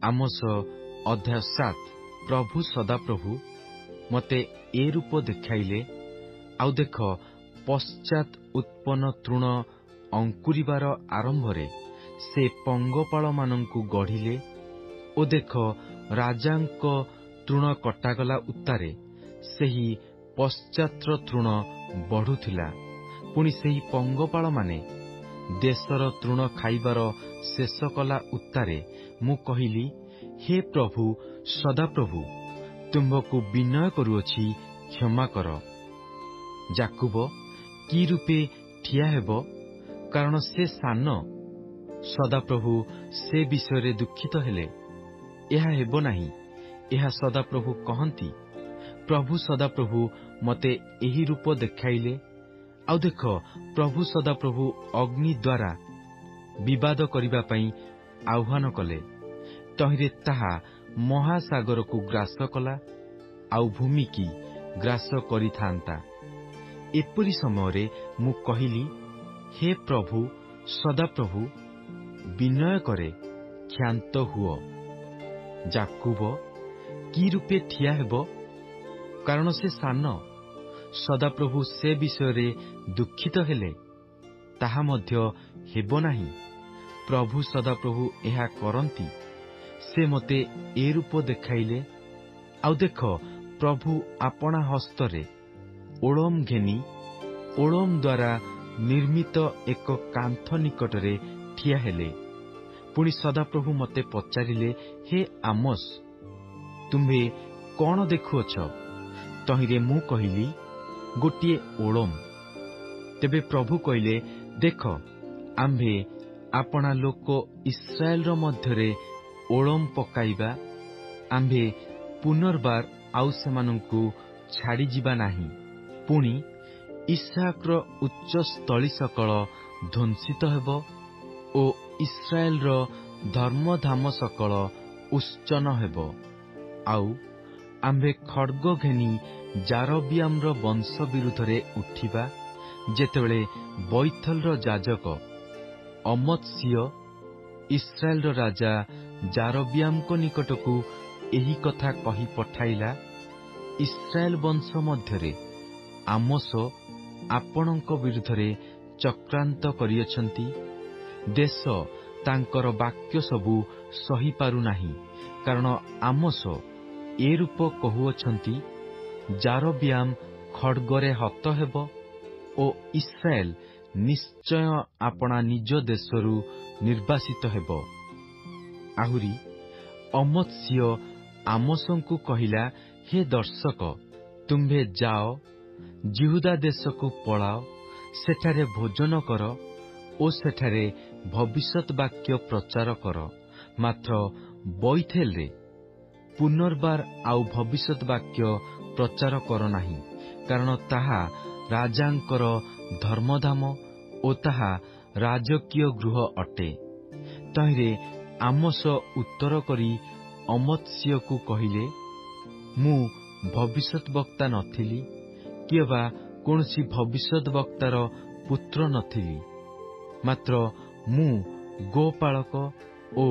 Amos ଅଧ୍ୟାୟ 7। ପ୍ରଭୁ ସଦାପ୍ରଭୁ ମତେ ଏ ରୂପ ଦେଖାଇଲେ, ଆଉ ଦେଖ, ପଶ୍ଚାତ୍ ଉତ୍ପନ୍ନ ତୃଣ ଅଙ୍କୁରିବାର ଆରମ୍ଭରେ ସେ ପଙ୍ଗପାଳମାନଙ୍କୁ ଗଢ଼ିଲେ। ଓ ଦେଖ, ରାଜାଙ୍କ ତୃଣ କଟାଗଲା ଉତ୍ତାରେ ସେହି ପଶ୍ଚାତ୍ର ତୃଣ ବଢ଼ୁଥିଲା। ପୁଣି ସେହି ପଙ୍ଗପାଳମାନେ ଦେଶର ତୃଣ ଖାଇବାର ଶେଷ କଲା ଉତ୍ତାରେ ମୁଁ କହିଲି, ହେ ପ୍ରଭୁ ସଦାପ୍ରଭୁ, ତୁମ୍ଭକୁ ବିନୟ କରୁଅଛି, କ୍ଷମା କର। ଯାକୁବ କି ରୂପେ ଠିଆ ହେବ, କାରଣ ସେ ସାନ। ସଦାପ୍ରଭୁ ସେ ବିଷୟରେ ଦୁଃଖିତ ହେଲେ, ଏହା ହେବ ନାହିଁ, ଏହା ସଦାପ୍ରଭୁ କହନ୍ତି। ପ୍ରଭୁ ସଦାପ୍ରଭୁ ମତେ ଏହି ରୂପ ଦେଖାଇଲେ, ଆଉ ଦେଖ, ପ୍ରଭୁ ସଦାପ୍ରଭୁ ଅଗ୍ନି ଦ୍ୱାରା ବିବାଦ କରିବା ପାଇଁ ଆହ୍ୱାନ କଲେ। ତହିଁରେ ତାହା ମହାସାଗରକୁ ଗ୍ରାସ କଲା, ଆଉ ଭୂମିକି ଗ୍ରାସ କରିଥାନ୍ତା। ଏପରି ସମୟରେ ମୁଁ କହିଲି, ହେ ପ୍ରଭୁ ସଦାପ୍ରଭୁ, ବିନୟ କରେ, କ୍ଷାନ୍ତ ହୁଅ। ଯାକୁବ କି ରୂପେ ଠିଆ ହେବ, କାରଣ ସେ ସାନ। ସଦାପ୍ରଭୁ ସେ ବିଷୟରେ ଦୁଃଖିତ ହେଲେ, ତାହା ମଧ୍ୟ ହେବ ନାହିଁ। ପ୍ରଭୁ ସଦାପ୍ରଭୁ ଏହା କରନ୍ତି। ସେ ମୋତେ ଏ ରୂପ ଦେଖାଇଲେ, ଆଉ ଦେଖ, ପ୍ରଭୁ ଆପଣା ହସ୍ତରେ ଓଳମ ଘେନି ଓଳମ ଦ୍ୱାରା ନିର୍ମିତ ଏକ କାନ୍ଥ ନିକଟରେ ଠିଆ ହେଲେ। ପୁଣି ସଦାପ୍ରଭୁ ମୋତେ ପଚାରିଲେ, ହେ ଆମୋସ, ତୁମ୍ଭେ କଣ ଦେଖୁଅଛ? ତହିଁରେ ମୁଁ କହିଲି, ଗୋଟିଏ ଓଳମ। ତେବେ ପ୍ରଭୁ କହିଲେ, ଦେଖ, ଆମ୍ଭେ ଆପଣା ଲୋକ ଇସ୍ରାଏଲର ମଧ୍ୟରେ ଓଳମ ପକାଇବା। ଆମ୍ଭେ ପୁନର୍ବାର ଆଉ ସେମାନଙ୍କୁ ଛାଡ଼ିଯିବା ନାହିଁ। ପୁଣି ଇସାକର ଉଚ୍ଚସ୍ଥଳୀ ସକଳ ଧ୍ୱଂସିତ ହେବ ଓ ଇସ୍ରାଏଲର ଧର୍ମଧାମ ସକଳ ଉତ୍ସନ୍ନ ହେବ। ଆଉ ଆମ୍ଭେ ଖଡ୍ଗ ଘେନି ଯାରବିଆମର ବଂଶ ବିରୁଦ୍ଧରେ ଉଠିବା, ଯେତେବେଳେ ବୈଥଲର ଯାଜକ ଅମତ୍ସିୟ ଇସ୍ରାଏଲର ରାଜା ଯାରବିଆମଙ୍କ ନିକଟକୁ ଏହି କଥା କହି ପଠାଇଲା, ଇସ୍ରାଏଲ ବଂଶ ମଧ୍ୟରେ ଆମୋସ ଆପଣଙ୍କ ବିରୁଦ୍ଧରେ ଚକ୍ରାନ୍ତ କରିଅଛନ୍ତି। ଦେଶ ତାଙ୍କର ବାକ୍ୟ ସବୁ ସହିପାରୁନାହିଁ, କାରଣ ଆମୋସ ଏ ରୂପ କହୁଅଛନ୍ତି, ଯାରବିଆମ ଖଡ୍ଗରେ ହତ ହେବ ଓ ଇସ୍ରାଏଲ ନିଶ୍ଚୟ ଆପଣା ନିଜ ଦେଶରୁ ନିର୍ବାସିତ ହେବ। ଆହୁରି ଅମତ୍ସିୟ ଆମୋସଙ୍କୁ କହିଲା, ହେ ଦର୍ଶକ, ତୁମ୍ଭେ ଯାଅ, ଯିହୁଦା ଦେଶକୁ ପଳାଅ, ସେଠାରେ ଭୋଜନ କର ଓ ସେଠାରେ ଭବିଷ୍ୟତ ବାକ୍ୟ ପ୍ରଚାର କର। ମାତ୍ର ବୈଥେଲରେ ପୁନର୍ବାର ଆଉ ଭବିଷ୍ୟତ ବାକ୍ୟ ପ୍ରଚାର କର ନାହିଁ, କାରଣ ତାହା ରାଜାଙ୍କର ଧର୍ମଧାମ ଓ ତାହା ରାଜକୀୟ ଗୃହ ଅଟେ। ତହିଁରେ ଆମୋସ ଉତ୍ତର କରି ଅମତ୍ସିୟକୁ କହିଲେ, ମୁଁ ଭବିଷ୍ୟତ ବକ୍ତା ନଥିଲି, କିଏ ବା କୌଣସି ଭବିଷ୍ୟତ ବକ୍ତାର ପୁତ୍ର ନଥିଲି, ମାତ୍ର ମୁଁ ଗୋପାଳକ ଓ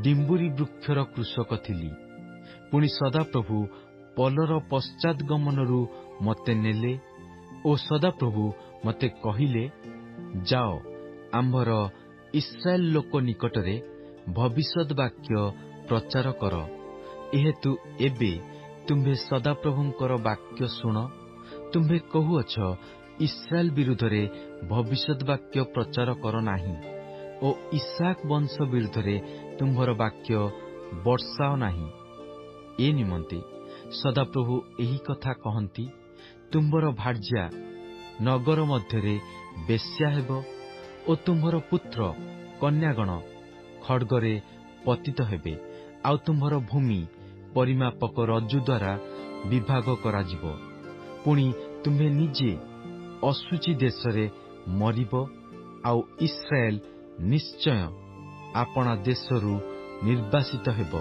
ଡିମ୍ବୁରି ବୃକ୍ଷର କୃଷକ ଥିଲି। ପୁଣି ସଦାପ୍ରଭୁ ପଲର ପଶ୍ଚାଦ୍ଗମନରୁ ମୋତେ ନେଲେ ଓ ସଦାପ୍ରଭୁ ମୋତେ କହିଲେ, ଯାଅ, ଆମ୍ଭର ଇସ୍ରାଏଲ ଲୋକ ନିକଟରେ ଭବିଷ୍ୟତ ବାକ୍ୟ ପ୍ରଚାର କର। ଏହେତୁ ଏବେ ତୁମ୍ଭେ ସଦାପ୍ରଭୁଙ୍କର ବାକ୍ୟ ଶୁଣ। ତୁମ୍ଭେ କହୁଅଛ, ଇସ୍ରାଏଲ ବିରୁଦ୍ଧରେ ଭବିଷ୍ୟତ ବାକ୍ୟ ପ୍ରଚାର କର ନାହିଁ ଓ ଇସାକ ବଂଶ ବିରୁଦ୍ଧରେ ତୁମ୍ଭର ବାକ୍ୟ ବର୍ଷାଅ ନାହିଁ। ଏ ନିମନ୍ତେ ସଦାପ୍ରଭୁ ଏହି କଥା କହନ୍ତି, ତୁମ୍ଭର ଭାର୍ଯ୍ୟା ନଗର ମଧ୍ୟରେ ବେଶ୍ୟା ହେବ ଓ ତୁମ୍ଭର ପୁତ୍ର କନ୍ୟାଗଣ ଖଡ୍ଗରେ ପତିତ ହେବେ, ଆଉ ତୁମ୍ଭର ଭୂମି ପରିମାପକ ରଜ୍ଜୁ ଦ୍ୱାରା ବିଭାଗ କରାଯିବ। ପୁଣି ତୁମ୍ଭେ ନିଜେ ଅଶୁଚି ଦେଶରେ ମରିବ, ଆଉ ଇସ୍ରାଏଲ ନିଶ୍ଚୟ ଆପଣା ଦେଶରୁ ନିର୍ବାସିତ ହେବ।